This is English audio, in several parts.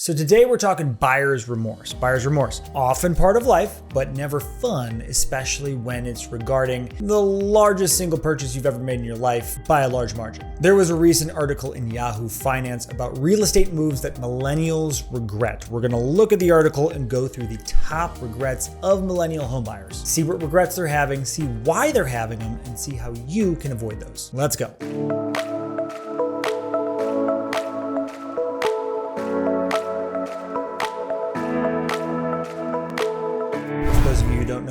So today we're talking buyer's remorse. Buyer's remorse, often part of life, but never fun, especially when it's regarding the largest single purchase you've ever made in your life by a large margin. There was a recent article in Yahoo Finance about real estate moves that millennials regret. We're gonna look at the article and go through the top regrets of millennial homebuyers. See what regrets they're having, see why they're having them, and see how you can avoid those. Let's go.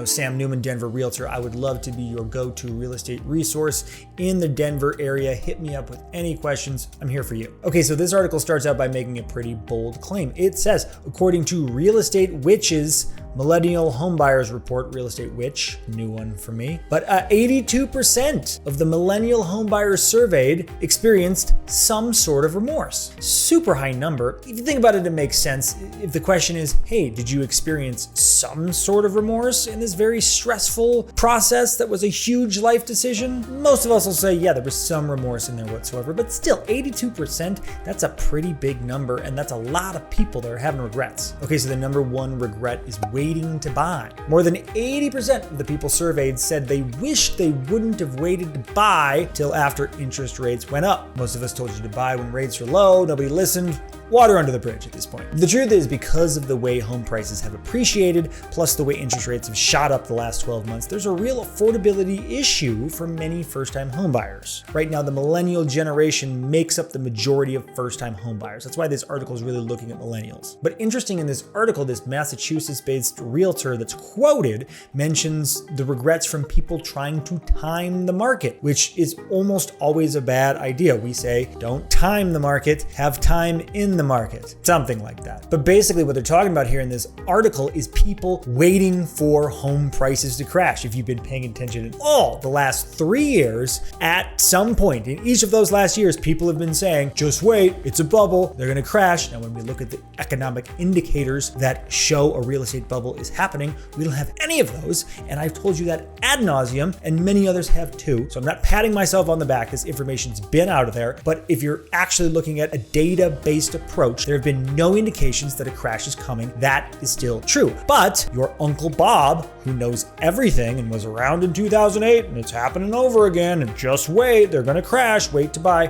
Sam Newman, Denver Realtor. I would love to be your go-to real estate resource in the Denver area. Hit me up with any questions. I'm here for you. Okay, so this article starts out by making a pretty bold claim. It says, according to Real Estate Witch's Millennial Homebuyers Report, Real Estate Witch, new one for me, but 82% of the millennial homebuyers surveyed experienced some sort of remorse. Super high number. If you think about it, it makes sense. If the question is, hey, did you experience some sort of remorse in this very stressful process that was a huge life decision? Most of us will say, yeah, there was some remorse in there whatsoever, but still 82%, that's a pretty big number, and that's a lot of people that are having regrets. Okay, so the number one regret is waiting to buy. More than 80% of the people surveyed said they wished they wouldn't have waited to buy till after interest rates went up. Most of us told you to buy when rates are low, nobody listened. Water under the bridge at this point. The truth is, because of the way home prices have appreciated, plus the way interest rates have shot up the last 12 months, there's a real affordability issue for many first-time homebuyers. Right now, the millennial generation makes up the majority of first-time homebuyers. That's why this article is really looking at millennials. But interesting in this article, this Massachusetts-based realtor that's quoted mentions the regrets from people trying to time the market, which is almost always a bad idea. We say, don't time the market, have time in the market, something like that. But basically what they're talking about here in this article is people waiting for home prices to crash. If you've been paying attention at all the last 3 years, at some point in each of those last years, people have been saying, just wait, it's a bubble, they're gonna crash. Now, when we look at the economic indicators that show a real estate bubble is happening, we don't have any of those. And I've told you that ad nauseum, and many others have too. So I'm not patting myself on the back. This information's been out of there. But if you're actually looking at a data-based approach, there have been no indications that a crash is coming. That is still true. But your Uncle Bob, who knows everything and was around in 2008, and it's happening over again, and just wait, they're gonna crash, wait to buy.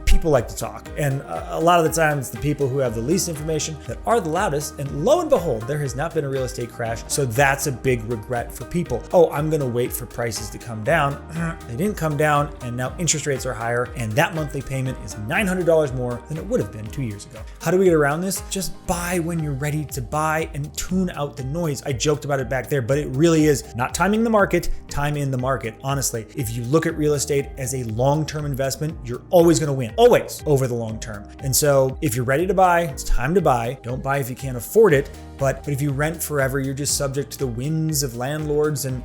People like to talk. And a lot of the time, it's the people who have the least information that are the loudest. And lo and behold, there has not been a real estate crash. So that's a big regret for people. Oh, I'm gonna wait for prices to come down. They didn't come down, and now interest rates are higher, and that monthly payment is $900 more than it would have been 2 years ago. How do we get around this? Just buy when you're ready to buy and tune out the noise. I joked about it back there, but it really is not timing the market, time in the market. Honestly, if you look at real estate as a long-term investment, you're always gonna win, always over the long term. And so if you're ready to buy, it's time to buy. Don't buy if you can't afford it. But if you rent forever, you're just subject to the whims of landlords and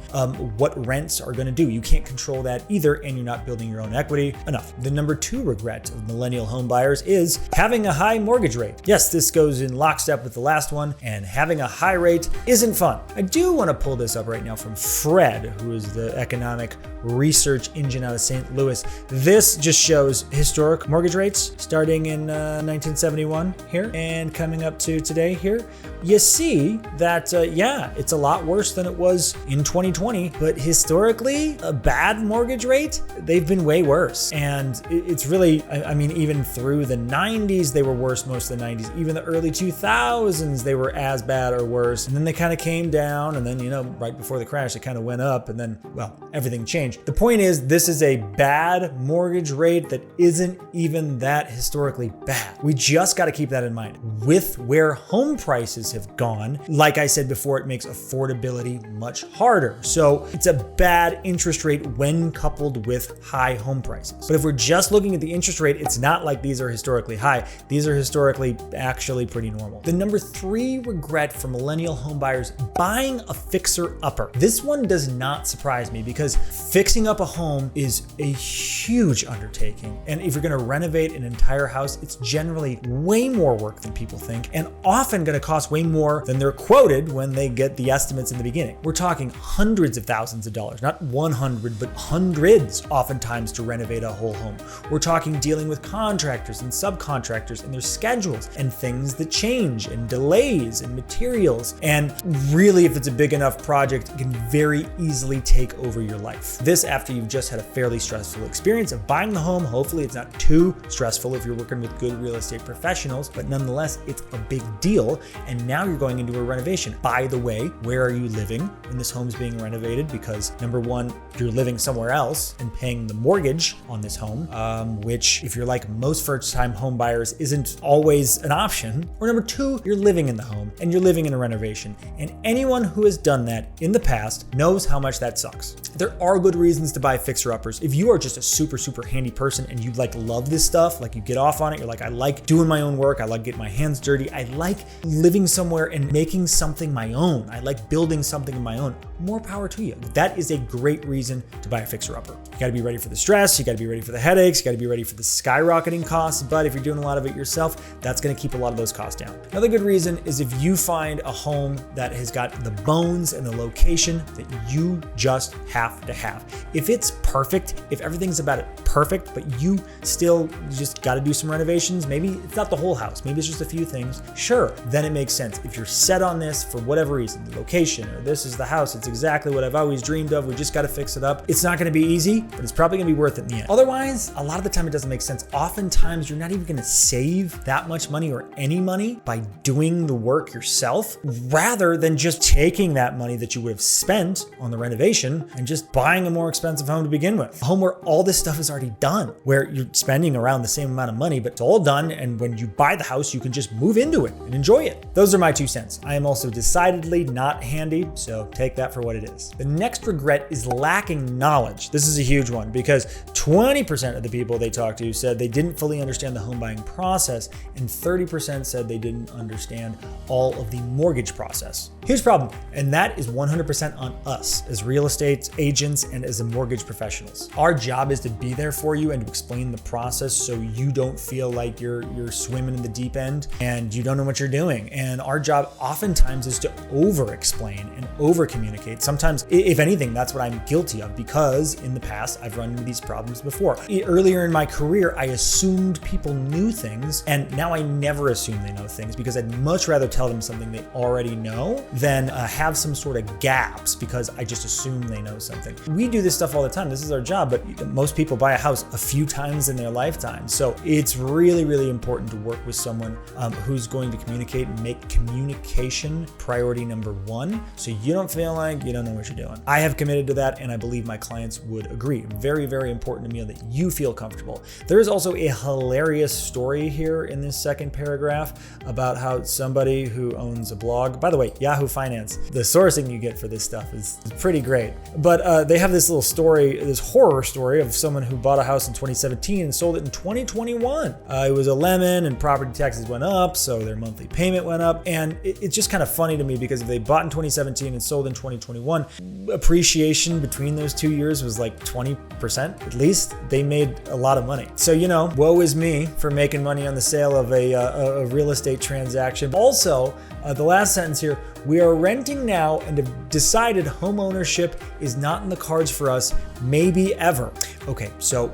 what rents are going to do. You can't control that either, and you're not building your own equity. Enough. The number two regret of millennial home buyers is having a high mortgage rate. Yes, this goes in lockstep with the last one, and having a high rate isn't fun. I do want to pull this up right now from Fred, who is the economic research engine out of St. Louis. This just shows historic mortgage rates starting in 1971 here and coming up to today here. You see that, yeah, it's a lot worse than it was in 2020, but historically, a bad mortgage rate, they've been way worse. And it's really, I mean, even through the 90s, they were worse most of the 90s. Even the early 2000s, they were as bad or worse. And then they kind of came down, and then, you know, right before the crash, it kind of went up, and then, well, everything changed. The point is, this is a bad mortgage rate that isn't even that historically bad. We just got to keep that in mind. With where home prices have gone, like I said before, it makes affordability much harder. So it's a bad interest rate when coupled with high home prices. But if we're just looking at the interest rate, it's not like these are historically high. These are historically actually pretty normal. The number three regret for millennial home buyers, buying a fixer-upper. This one does not surprise me because Fixing up a home is a huge undertaking. And if you're gonna renovate an entire house, it's generally way more work than people think, and often gonna cost way more than they're quoted when they get the estimates in the beginning. We're talking hundreds of thousands of dollars, not 100, but hundreds oftentimes to renovate a whole home. We're talking dealing with contractors and subcontractors and their schedules and things that change and delays and materials. And really, if it's a big enough project, it can very easily take over your life. This after you've just had a fairly stressful experience of buying the home. Hopefully it's not too stressful if you're working with good real estate professionals, but nonetheless, it's a big deal. And now you're going into a renovation. By the way, where are you living when this home's being renovated? Because number one, you're living somewhere else and paying the mortgage on this home, which if you're like most first-time home buyers isn't always an option. Or number two, you're living in the home and you're living in a renovation. And anyone who has done that in the past knows how much that sucks. There are good reasons to buy fixer-uppers. If you are just a super handy person and you like love this stuff, like you get off on it, you're like, I like doing my own work, I like getting my hands dirty, I like living somewhere and making something my own, I like building something of my own, more power to you. That is a great reason to buy a fixer-upper. You gotta be ready for the stress, you gotta be ready for the headaches, you gotta be ready for the skyrocketing costs, but if you're doing a lot of it yourself, that's gonna keep a lot of those costs down. Another good reason is if you find a home that has got the bones and the location that you just have to have. If it's perfect, if everything's about it perfect, but you just gotta do some renovations, maybe it's not the whole house, maybe it's just a few things, sure, then it makes sense. If you're set on this for whatever reason, the location, or this is the house, it's exactly what I've always dreamed of, we just gotta fix it up, it's not gonna be easy, but it's probably gonna be worth it in the end. Otherwise, a lot of the time it doesn't make sense. Oftentimes, you're not even gonna save that much money or any money by doing the work yourself, rather than just taking that money that you would have spent on the renovation and just buying a more expensive home to begin with. A home where all this stuff is already done, where you're spending around the same amount of money, but it's all done, and when you buy the house, you can just move into it and enjoy it. Those are my 2 cents. I am also decidedly not handy, so take that for what it is. The next regret is lacking knowledge. This is a huge one because 20% of the people they talked to said they didn't fully understand the home buying process, and 30% said they didn't understand all of the mortgage process. Here's the problem, and that is 100% on us as real estate agents and as mortgage professionals. Our job is to be there for you and to explain the process so you don't feel like you're swimming in the deep end and you don't know what you're doing. And our job oftentimes is to over-explain and over-communicate. Sometimes, if anything, that's what I'm guilty of because in the past, I've run into these problems before. Earlier in my career, I assumed people knew things, and now I never assume they know things because I'd much rather tell them something they already know than have some sort of gaps because I just assume they know something. We do this stuff all the time. This is our job, but most people buy a house a few times in their lifetime. So it's really important to work with someone who's going to communicate and make communication priority number one so you don't feel like you don't know what you're doing. I have committed to that, and I believe my clients would agree. Very important to me that you feel comfortable. There is also a hilarious story here in this second paragraph about how somebody who owns a blog, by the way, Yahoo Finance, the sourcing you get for this stuff is pretty great. But they have this little story, this horror story of someone who bought a house in 2017 and sold it in 2021. It was a lemon and property taxes went up, so their monthly payment went up. And it's just kind of funny to me because if they bought in 2017 and sold in 2021, appreciation between those 2 years was like 20% at least. They made a lot of money. So, woe is me for making money on the sale of a real estate transaction. Also, the last sentence here, we are renting now and have decided home ownership is not in the cards for us, maybe ever. Okay, so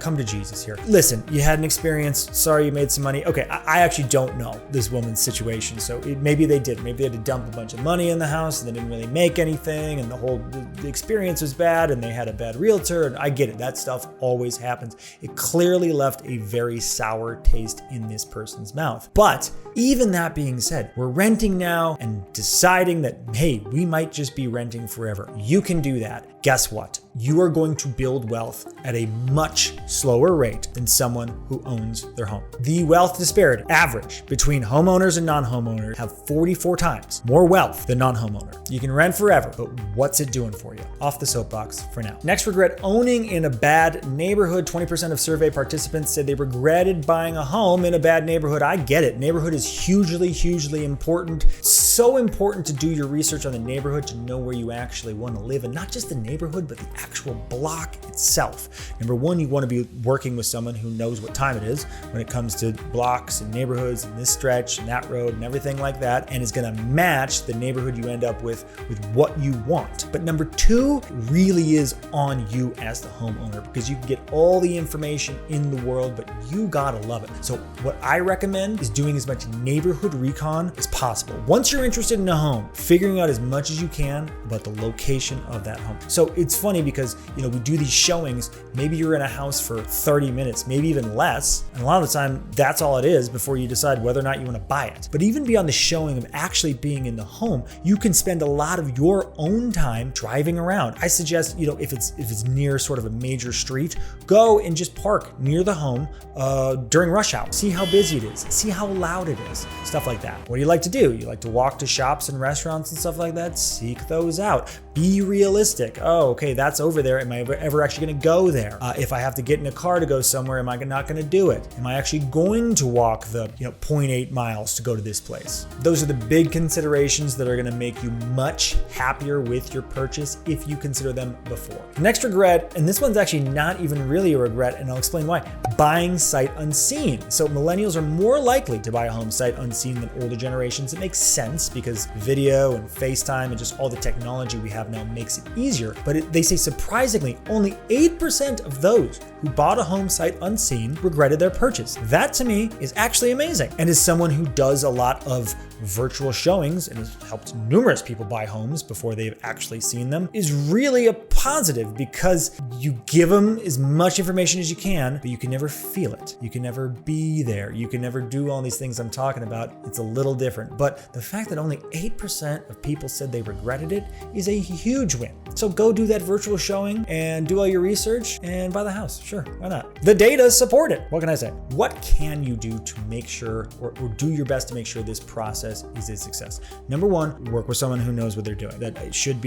come to Jesus here. Listen, you had an experience. Sorry you made some money. Okay, I actually don't know this woman's situation. So maybe they did. Maybe they had to dump a bunch of money in the house and they didn't really make anything and the experience was bad and they had a bad realtor. And I get it. That stuff always happens. It clearly left a very sour taste in this person's mouth. But even that being said, we're renting now and deciding that, hey, we might just be renting forever. You can do that. Guess what? You are going to build wealth at a much slower rate than someone who owns their home. The wealth disparity average between homeowners and non-homeowners have 44 times more wealth than non-homeowner. You can rent forever, but what's it doing for you? Off the soapbox for now. Next regret, owning in a bad neighborhood. 20% of survey participants said they regretted buying a home in a bad neighborhood. I get it. Neighborhood is hugely important. So important to do your research on the neighborhood to know where you actually want to live, and not just the neighborhood, but the actual block itself. Number one, you want to be working with someone who knows what time it is when it comes to blocks and neighborhoods and this stretch and that road and everything like that, and is going to match the neighborhood you end up with what you want. But number two really is on you as the homeowner, because you can get all the information in the world, but you gotta love it. So what I recommend is doing as much neighborhood recon as possible. Once you're interested in a home, figuring out as much as you can about the location of that home. So it's funny because, we do these showings, maybe you're in a house for 30 minutes, maybe even less, and a lot of the time that's all it is before you decide whether or not you want to buy it. But even beyond the showing of actually being in the home, you can spend a lot of your own time driving around. I suggest, if it's near sort of a major street, go and just park near the home during rush hour. See how busy it is, see how loud it is, stuff like that. What do you like to do? You like to walk to shops and restaurants and stuff like that? Seek those out. Be realistic. Oh, okay, that's over there. Am I ever actually going to go there? If I have to get in a car to go somewhere, am I not going to do it? Am I actually going to walk the 0.8 miles to go to this place? Those are the big considerations that are going to make you much happier with your purchase if you consider them before. Next regret, and this one's actually not even really a regret, and I'll explain why. Buying sight unseen. So millennials are more likely to buy a home sight unseen than older generations. It makes sense because video and FaceTime and just all the technology we have now makes it easier. But they say surprisingly, only 8% of those who bought a home sight unseen regretted their purchase. That to me is actually amazing. And as someone who does a lot of virtual showings and has helped numerous people buy homes before they've actually seen them, is really a positive, because you give them as much information as you can, but you can never feel it. You can never be there. You can never do all these things I'm talking about. It's a little different. But the fact that only 8% of people said they regretted it is a huge win. So go do that virtual showing and do all your research and buy the house. Sure, why not? The data support it. What can I say? What can you do to make sure, or do your best to make sure this process is a success? Number one, work with someone who knows what they're doing. That should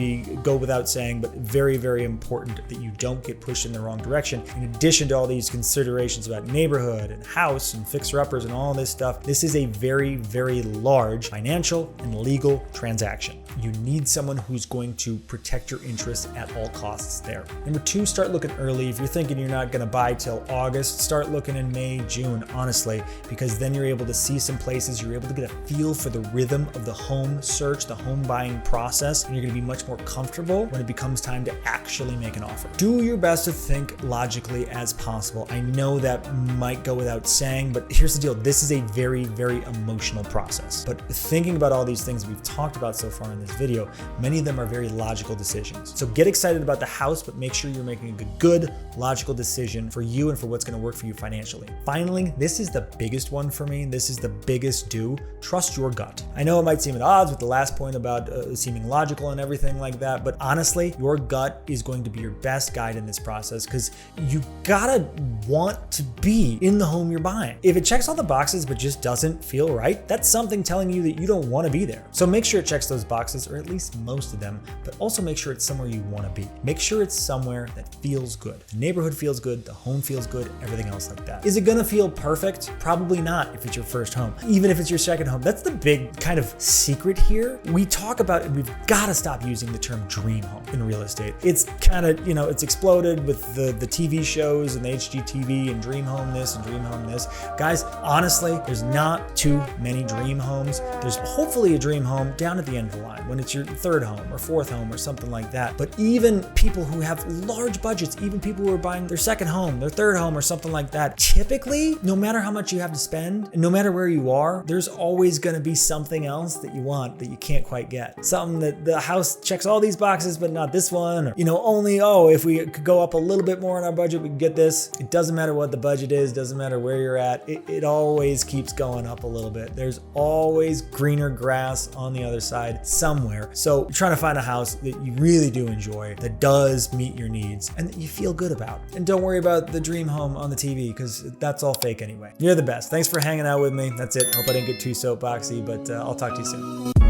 go without saying, but very, very important that you don't get pushed in the wrong direction. In addition to all these considerations about neighborhood and house and fixer-uppers and all this stuff, this is a very, very large financial and legal transaction. You need someone who's going to protect your interests at all costs there. Number two, start looking early. If you're thinking you're not going to buy till August, start looking in May, June, honestly, because then you're able to see some places, you're able to get a feel for the rhythm of the home search, the home buying process, and you're going to be much more comfortable when it becomes time to actually make an offer. Do your best to think logically as possible. I know that might go without saying, but here's the deal. This is a very, very emotional process. But thinking about all these things we've talked about so far in this video, many of them are very logical decisions. So get excited about the house, but make sure you're making a good, logical decision for you and for what's going to work for you financially. Finally, this is the biggest one for me. This is the biggest do. Trust your gut. I know it might seem at odds with the last point about seeming logical and everything like that, but honestly, your gut is going to be your best guide in this process, because you gotta want to be in the home you're buying. If it checks all the boxes but just doesn't feel right, that's something telling you that you don't want to be there. So make sure it checks those boxes, or at least most of them, but also make sure it's somewhere you want to be. Make sure it's somewhere that feels good. The neighborhood feels good, the home feels good, everything else like that. Is it gonna feel perfect? Probably not if it's your first home. Even if it's your second home. That's the big kind of secret here. We talk about it, we've got to stop using the term dream home in real estate. It's kind of, it's exploded with the TV shows and the HGTV and dream home this and dream home this. Guys, honestly, there's not too many dream homes. There's hopefully a dream home down at the end of the line when it's your third home or fourth home or something like that. But even people who have large budgets, even people who are buying their second home, their third home or something like that, typically, no matter how much you have to spend, and no matter where you are, there's always going to be something else that you want that you can't quite get. Something that the house checks all these boxes, but not this one. Or, if we could go up a little bit more in our budget, we could get this. It doesn't matter what the budget is, doesn't matter where you're at. It always keeps going up a little bit. There's always greener grass on the other side somewhere. So you're trying to find a house that you really do enjoy, that does meet your needs, and that you feel good about. And don't worry about the dream home on the TV, because that's all fake anyway. You're the best. Thanks for hanging out with me. That's it. Hope I didn't get too soapboxy, but I'll talk to you soon.